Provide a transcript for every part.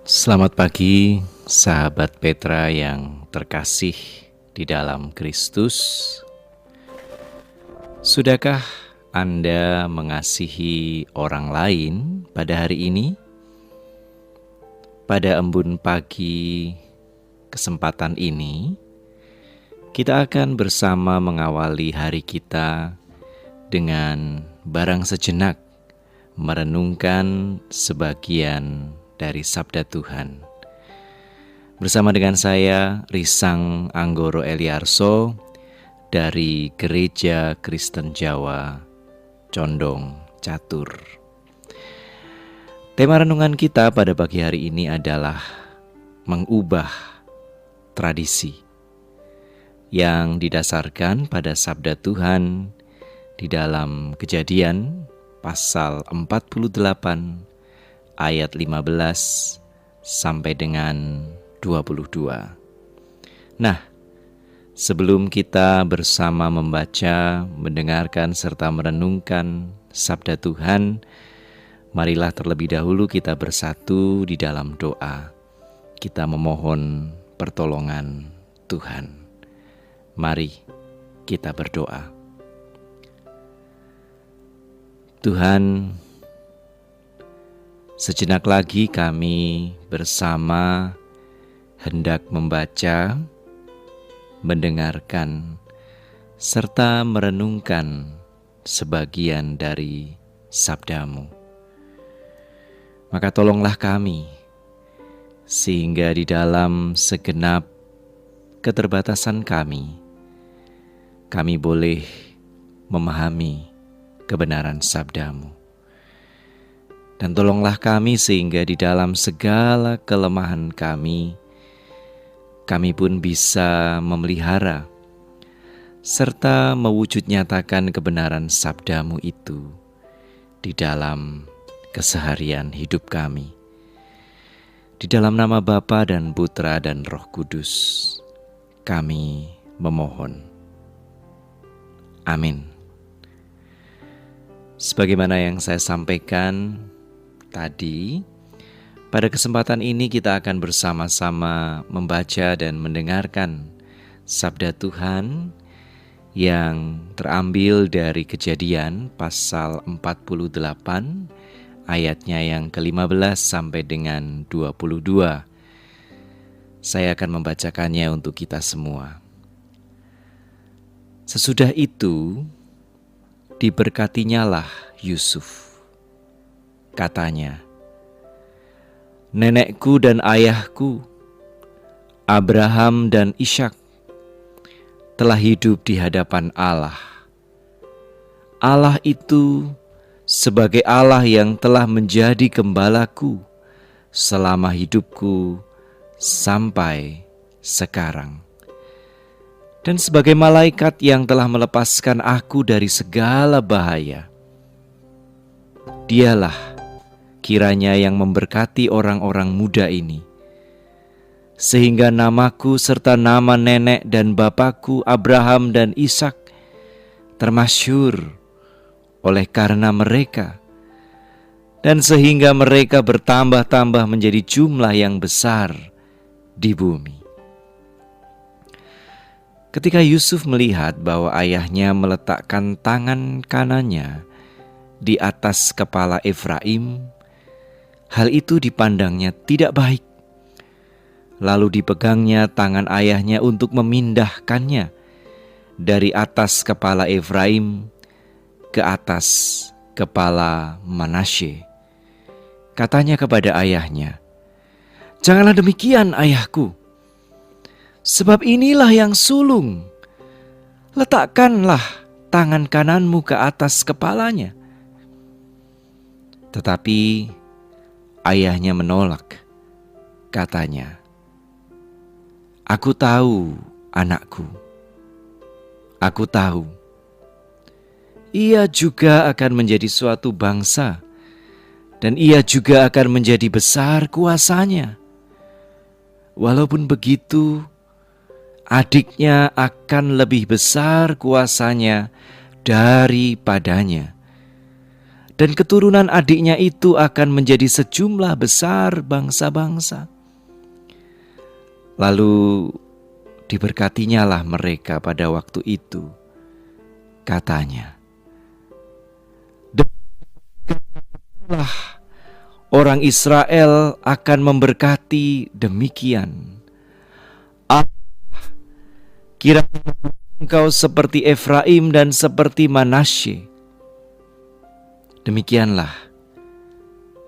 Selamat pagi, sahabat Petra yang terkasih di dalam Kristus. Sudahkah Anda mengasihi orang lain pada hari ini? Pada embun pagi kesempatan ini, kita akan bersama mengawali hari kita dengan barang sejenak merenungkan sebagian dari Sabda Tuhan. Bersama dengan saya, Risang Anggoro Eliarso dari Gereja Kristen Jawa, Condong Catur. Tema renungan kita pada pagi hari ini adalah mengubah tradisi yang didasarkan pada Sabda Tuhan di dalam Kejadian pasal 48 ayat 15 sampai dengan 22. Nah, sebelum kita bersama membaca, mendengarkan serta merenungkan Sabda Tuhan, marilah terlebih dahulu kita bersatu di dalam doa. Kita memohon pertolongan Tuhan. Mari kita berdoa. Tuhan, sejenak lagi kami bersama hendak membaca, mendengarkan, serta merenungkan sebagian dari sabda-Mu. Maka tolonglah kami, sehingga di dalam segenap keterbatasan kami boleh memahami kebenaran sabda-Mu. Dan tolonglah kami sehingga di dalam segala kelemahan kami pun bisa memelihara serta mewujud nyatakan kebenaran sabda-Mu itu di dalam keseharian hidup kami. Di dalam nama Bapa dan Putra dan Roh Kudus, kami memohon. Amin. Sebagaimana yang saya sampaikan tadi, pada kesempatan ini kita akan bersama-sama membaca dan mendengarkan Sabda Tuhan yang terambil dari Kejadian pasal 48 ayatnya yang ke-15 sampai dengan 22. Saya akan membacakannya untuk kita semua. Sesudah itu, diberkatinyalah Yusuf. Katanya, nenekku dan ayahku, Abraham dan Ishak, telah hidup di hadapan Allah. Allah itu sebagai Allah yang telah menjadi gembalaku selama hidupku sampai sekarang. Dan sebagai malaikat yang telah melepaskan aku dari segala bahaya. Dialah kiranya yang memberkati orang-orang muda ini, sehingga namaku serta nama nenek dan bapakku Abraham dan Ishak termasyhur oleh karena mereka, dan sehingga mereka bertambah-tambah menjadi jumlah yang besar di bumi. Ketika Yusuf melihat bahwa ayahnya meletakkan tangan kanannya di atas kepala Efraim, hal itu dipandangnya tidak baik. Lalu dipegangnya tangan ayahnya untuk memindahkannya dari atas kepala Efraim ke atas kepala Manasye. Katanya kepada ayahnya, "Janganlah demikian, ayahku. Sebab inilah yang sulung. Letakkanlah tangan kananmu ke atas kepalanya." Tetapi ayahnya menolak. Katanya, "Aku tahu, anakku. Aku tahu. Ia juga akan menjadi suatu bangsa, dan ia juga akan menjadi besar kuasanya. Walaupun begitu, adiknya akan lebih besar kuasanya daripadanya. dan keturunan adiknya itu akan menjadi sejumlah besar bangsa-bangsa. Lalu diberkatinya lah mereka pada waktu itu. Katanya, demikianlah orang Israel akan memberkati demikian. Kiranya engkau seperti Efraim dan seperti Manasye. Demikianlah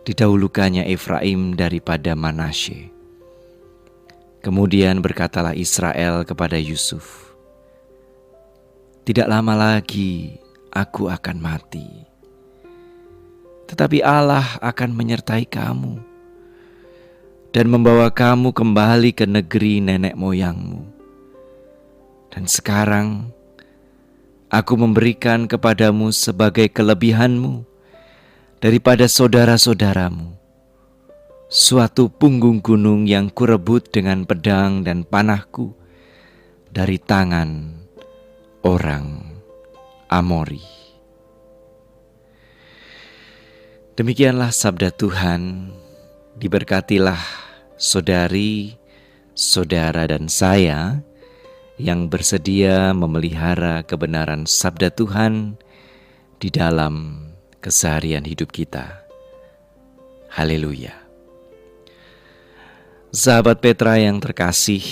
didahulukannya Efraim daripada Manasye. Kemudian berkatalah Israel kepada Yusuf, tidak lama lagi aku akan mati, tetapi Allah akan menyertai kamu dan membawa kamu kembali ke negeri nenek moyangmu. Dan sekarang aku memberikan kepadamu sebagai kelebihanmu daripada saudara-saudaramu suatu punggung gunung yang kurebut dengan pedang dan panahku dari tangan orang Amori. Demikianlah sabda Tuhan. Diberkatilah saudari, saudara dan saya yang bersedia memelihara kebenaran sabda Tuhan di dalam keseharian hidup kita. Haleluya. Sahabat Petra yang terkasih,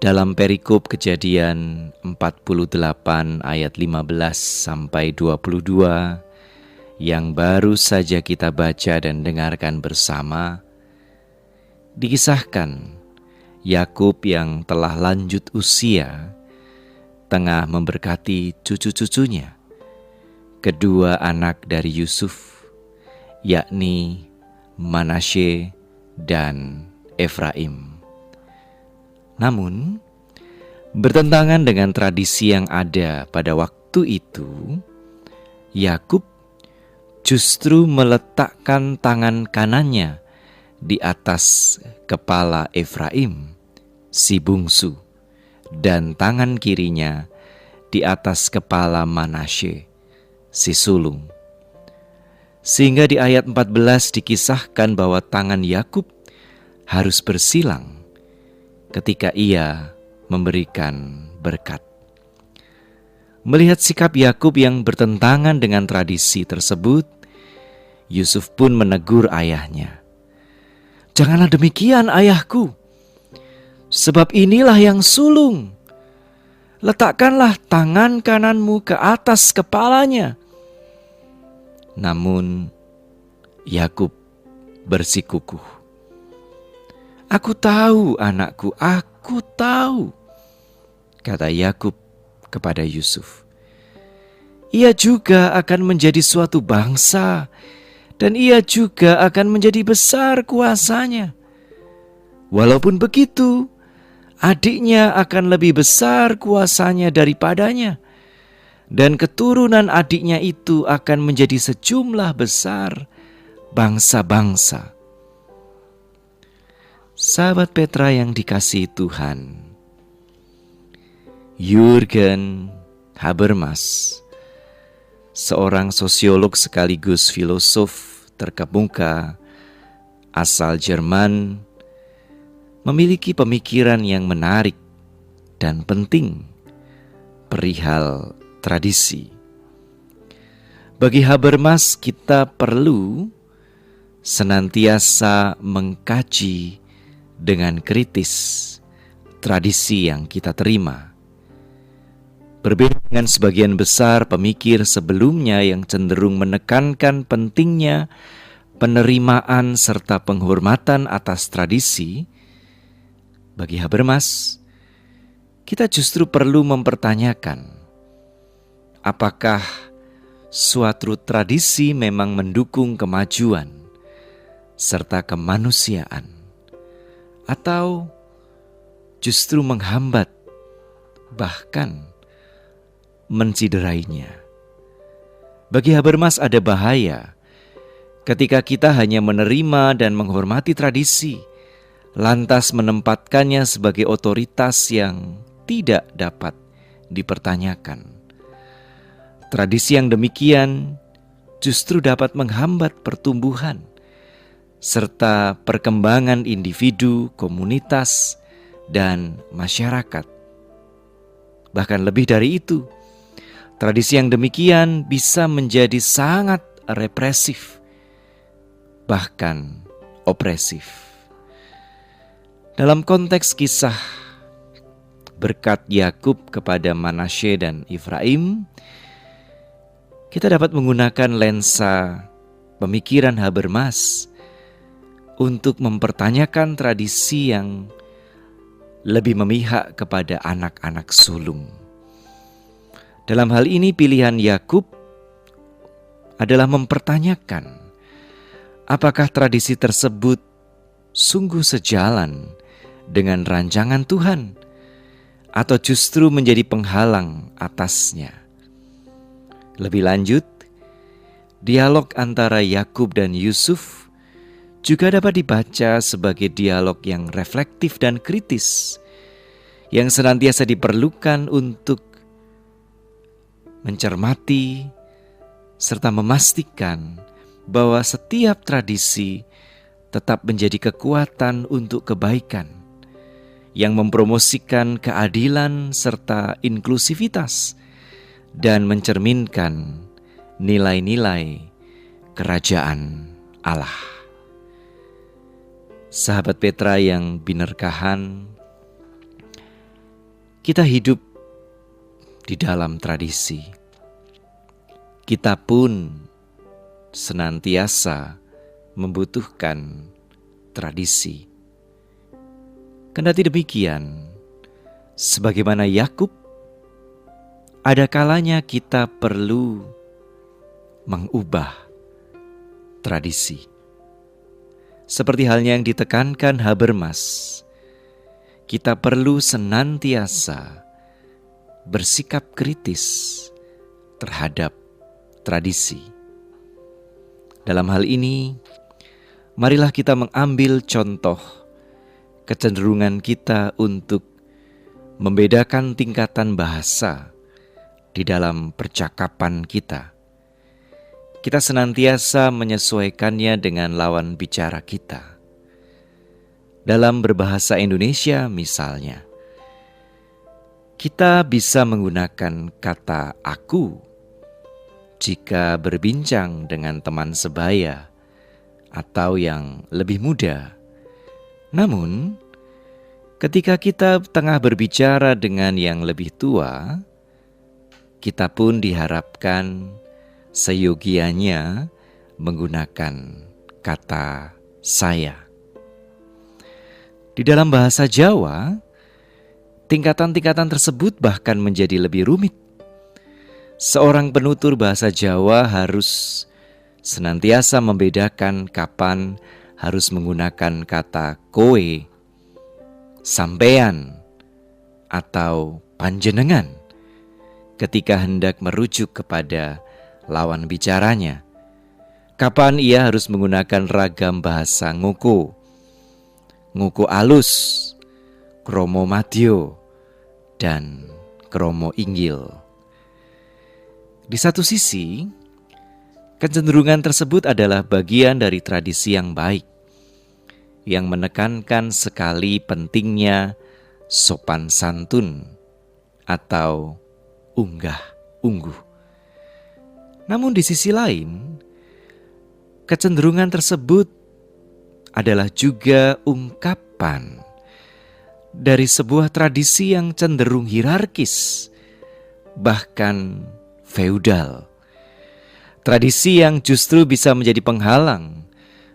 dalam perikop Kejadian 48 ayat 15 sampai 22 yang baru saja kita baca dan dengarkan bersama, dikisahkan Yakub yang telah lanjut usia tengah memberkati cucu-cucunya, kedua anak dari Yusuf, yakni Manasye dan Efraim. Namun, bertentangan dengan tradisi yang ada pada waktu itu, Yakub justru meletakkan tangan kanannya di atas kepala Efraim, si bungsu, dan tangan kirinya di atas kepala Manasye, si sulung. Sehingga di ayat 14 dikisahkan bahwa tangan Yakub harus bersilang ketika ia memberikan berkat. Melihat sikap Yakub yang bertentangan dengan tradisi tersebut, Yusuf pun menegur ayahnya. Janganlah demikian, ayahku, sebab inilah yang sulung. Letakkanlah tangan kananmu ke atas kepalanya. Namun Yakub bersikukuh. Aku tahu, anakku, aku tahu, kata Yakub kepada Yusuf. Ia juga akan menjadi suatu bangsa, dan ia juga akan menjadi besar kuasanya. Walaupun begitu, adiknya akan lebih besar kuasanya daripadanya, dan keturunan adiknya itu akan menjadi sejumlah besar bangsa-bangsa. Sahabat Petra yang dikasihi Tuhan, Jürgen Habermas, seorang sosiolog sekaligus filosof terkemuka asal Jerman, memiliki pemikiran yang menarik dan penting perihal tradisi. Bagi Habermas, kita perlu senantiasa mengkaji dengan kritis tradisi yang kita terima. Berbeda dengan sebagian besar pemikir sebelumnya yang cenderung menekankan pentingnya penerimaan serta penghormatan atas tradisi, bagi Habermas, kita justru perlu mempertanyakan, apakah suatu tradisi memang mendukung kemajuan serta kemanusiaan, atau justru menghambat, bahkan menciderainya. Bagi Habermas ada bahaya ketika kita hanya menerima dan menghormati tradisi, lantas menempatkannya sebagai otoritas yang tidak dapat dipertanyakan. Tradisi yang demikian justru dapat menghambat pertumbuhan serta perkembangan individu, komunitas, dan masyarakat. Bahkan lebih dari itu, tradisi yang demikian bisa menjadi sangat represif, bahkan opresif. Dalam konteks kisah berkat Yakub kepada Manasye dan Efraim, kita dapat menggunakan lensa pemikiran Habermas untuk mempertanyakan tradisi yang lebih memihak kepada anak-anak sulung. Dalam hal ini pilihan Yakub adalah mempertanyakan apakah tradisi tersebut sungguh sejalan dengan rancangan Tuhan atau justru menjadi penghalang atasnya. Lebih lanjut, dialog antara Yakub dan Yusuf juga dapat dibaca sebagai dialog yang reflektif dan kritis, yang senantiasa diperlukan untuk mencermati serta memastikan bahwa setiap tradisi tetap menjadi kekuatan untuk kebaikan, yang mempromosikan keadilan serta inklusivitas dan mencerminkan nilai-nilai kerajaan Allah. Sahabat Petra yang binerkahan, kita hidup di dalam tradisi. Kita pun senantiasa membutuhkan tradisi. Kendati demikian, sebagaimana Yakub, ada kalanya kita perlu mengubah tradisi. Seperti halnya yang ditekankan Habermas, kita perlu senantiasa bersikap kritis terhadap tradisi. Dalam hal ini, marilah kita mengambil contoh kecenderungan kita untuk membedakan tingkatan bahasa di dalam percakapan kita. Kita senantiasa menyesuaikannya dengan lawan bicara kita. Dalam berbahasa Indonesia misalnya, kita bisa menggunakan kata aku jika berbincang dengan teman sebaya atau yang lebih muda. Namun, ketika kita tengah berbicara dengan yang lebih tua, kita pun diharapkan seyogianya menggunakan kata saya. Di dalam bahasa Jawa, tingkatan-tingkatan tersebut bahkan menjadi lebih rumit. Seorang penutur bahasa Jawa harus senantiasa membedakan kapan harus menggunakan kata kowe, sampean, atau panjenengan ketika hendak merujuk kepada lawan bicaranya. Kapan ia harus menggunakan ragam bahasa ngoko alus, kromo madyo, dan kromo inggil. Di satu sisi, kecenderungan tersebut adalah bagian dari tradisi yang baik, yang menekankan sekali pentingnya sopan santun atau unggah-ungguh. Namun di sisi lain, kecenderungan tersebut adalah juga ungkapan dari sebuah tradisi yang cenderung hierarkis, bahkan feudal. Tradisi yang justru bisa menjadi penghalang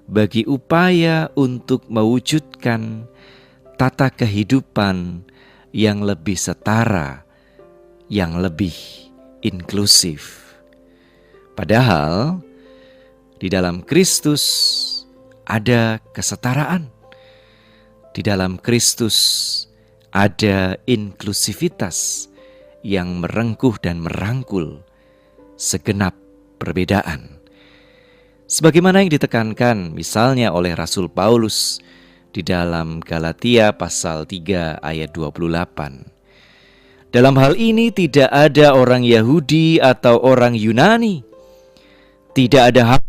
bagi upaya untuk mewujudkan tata kehidupan yang lebih setara, yang lebih inklusif. Padahal di dalam Kristus ada kesetaraan. Di dalam Kristus ada inklusivitas yang merengkuh dan merangkul segenap perbedaan. Sebagaimana yang ditekankan misalnya oleh Rasul Paulus di dalam Galatia pasal 3 ayat 28. Dalam hal ini tidak ada orang Yahudi atau orang Yunani, Tidak ada hak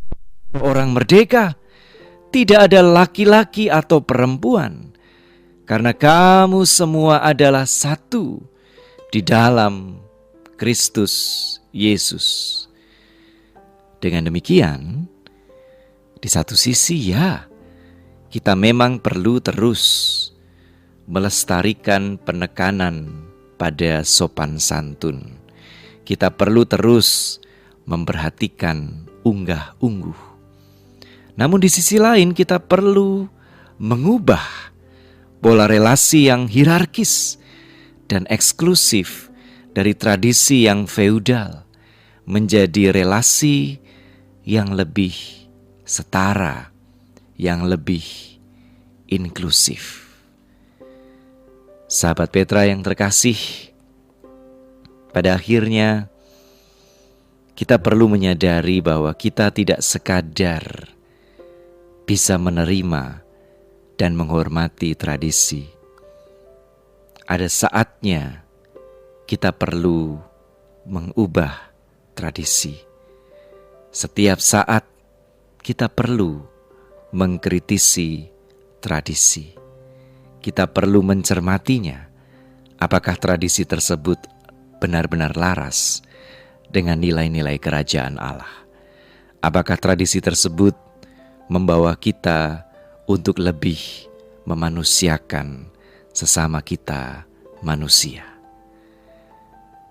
orang merdeka, tidak ada laki-laki atau perempuan, karena kamu semua adalah satu di dalam Kristus Yesus. Dengan demikian, di satu sisi ya, kita memang perlu terus melestarikan penekanan pada sopan santun. Kita perlu terus memperhatikan unggah-ungguh. Namun di sisi lain kita perlu mengubah pola relasi yang hierarkis dan eksklusif dari tradisi yang feudal menjadi relasi yang lebih setara, yang lebih inklusif. Sahabat Petra yang terkasih, pada akhirnya kita perlu menyadari bahwa kita tidak sekadar bisa menerima dan menghormati tradisi. Ada saatnya kita perlu mengubah tradisi. Setiap saat kita perlu mengkritisi tradisi. Kita perlu mencermatinya. Apakah tradisi tersebut benar-benar laras dengan nilai-nilai kerajaan Allah? Apakah tradisi tersebut membawa kita untuk lebih memanusiakan sesama kita manusia?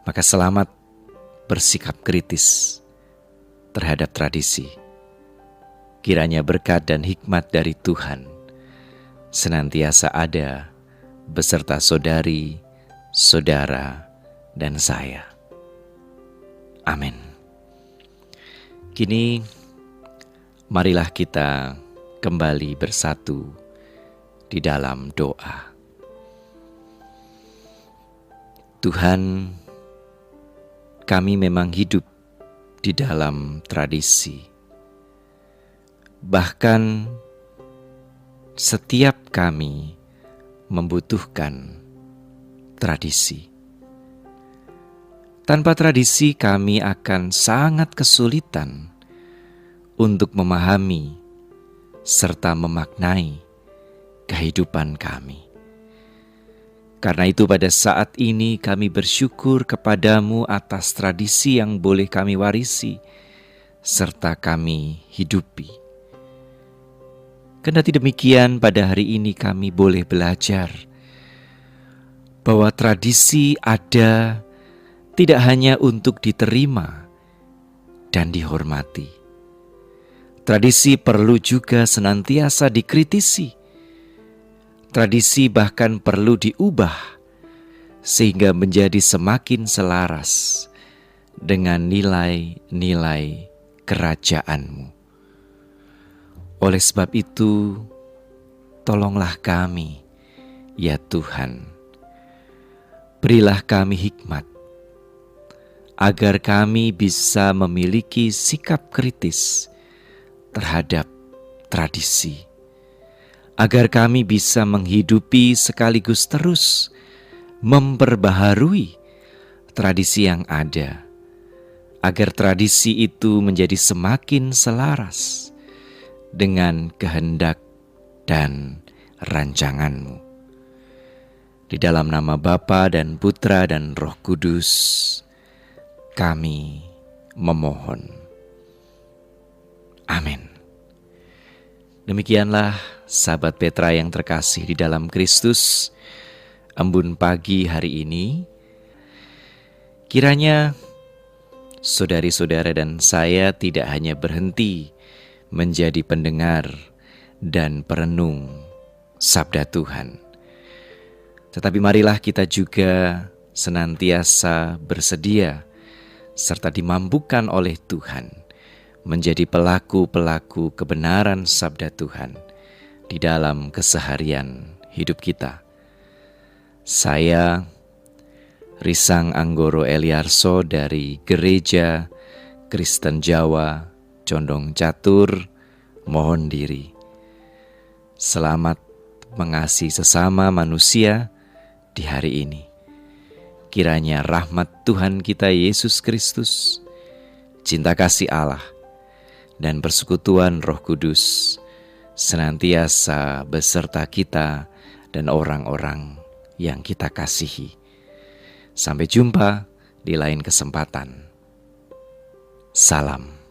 Maka selamat bersikap kritis terhadap tradisi. Kiranya berkat dan hikmat dari Tuhan senantiasa ada beserta saudari, saudara, dan saya. Amin. Kini marilah kita kembali bersatu di dalam doa. Tuhan, kami memang hidup di dalam tradisi. Bahkan setiap kami membutuhkan tradisi. Tanpa tradisi kami akan sangat kesulitan untuk memahami serta memaknai kehidupan kami. Karena itu pada saat ini kami bersyukur kepadamu atas tradisi yang boleh kami warisi serta kami hidupi. Kendati demikian, pada hari ini kami boleh belajar bahwa tradisi ada tidak hanya untuk diterima dan dihormati. Tradisi perlu juga senantiasa dikritisi. Tradisi bahkan perlu diubah sehingga menjadi semakin selaras dengan nilai-nilai kerajaan-Mu. Oleh sebab itu, tolonglah kami, ya Tuhan. Berilah kami hikmat, agar kami bisa memiliki sikap kritis terhadap tradisi. Agar kami bisa menghidupi sekaligus terus memperbaharui tradisi yang ada. Agar tradisi itu menjadi semakin selaras dengan kehendak dan rancangan-Mu. Di dalam nama Bapa dan Putra dan Roh Kudus, kami memohon. Amin. Demikianlah sahabat Petra yang terkasih di dalam Kristus, embun pagi hari ini. Kiranya saudari-saudara dan saya tidak hanya berhenti menjadi pendengar dan perenung sabda Tuhan, tetapi marilah kita juga senantiasa bersedia serta dimampukan oleh Tuhan menjadi pelaku-pelaku kebenaran sabda Tuhan di dalam keseharian hidup kita. Saya Risang Anggoro Eliarso dari Gereja Kristen Jawa Condong Catur mohon diri. Selamat mengasihi sesama manusia di hari ini. Kiranya rahmat Tuhan kita Yesus Kristus, cinta kasih Allah, dan persekutuan Roh Kudus senantiasa beserta kita dan orang-orang yang kita kasihi. Sampai jumpa di lain kesempatan. Salam.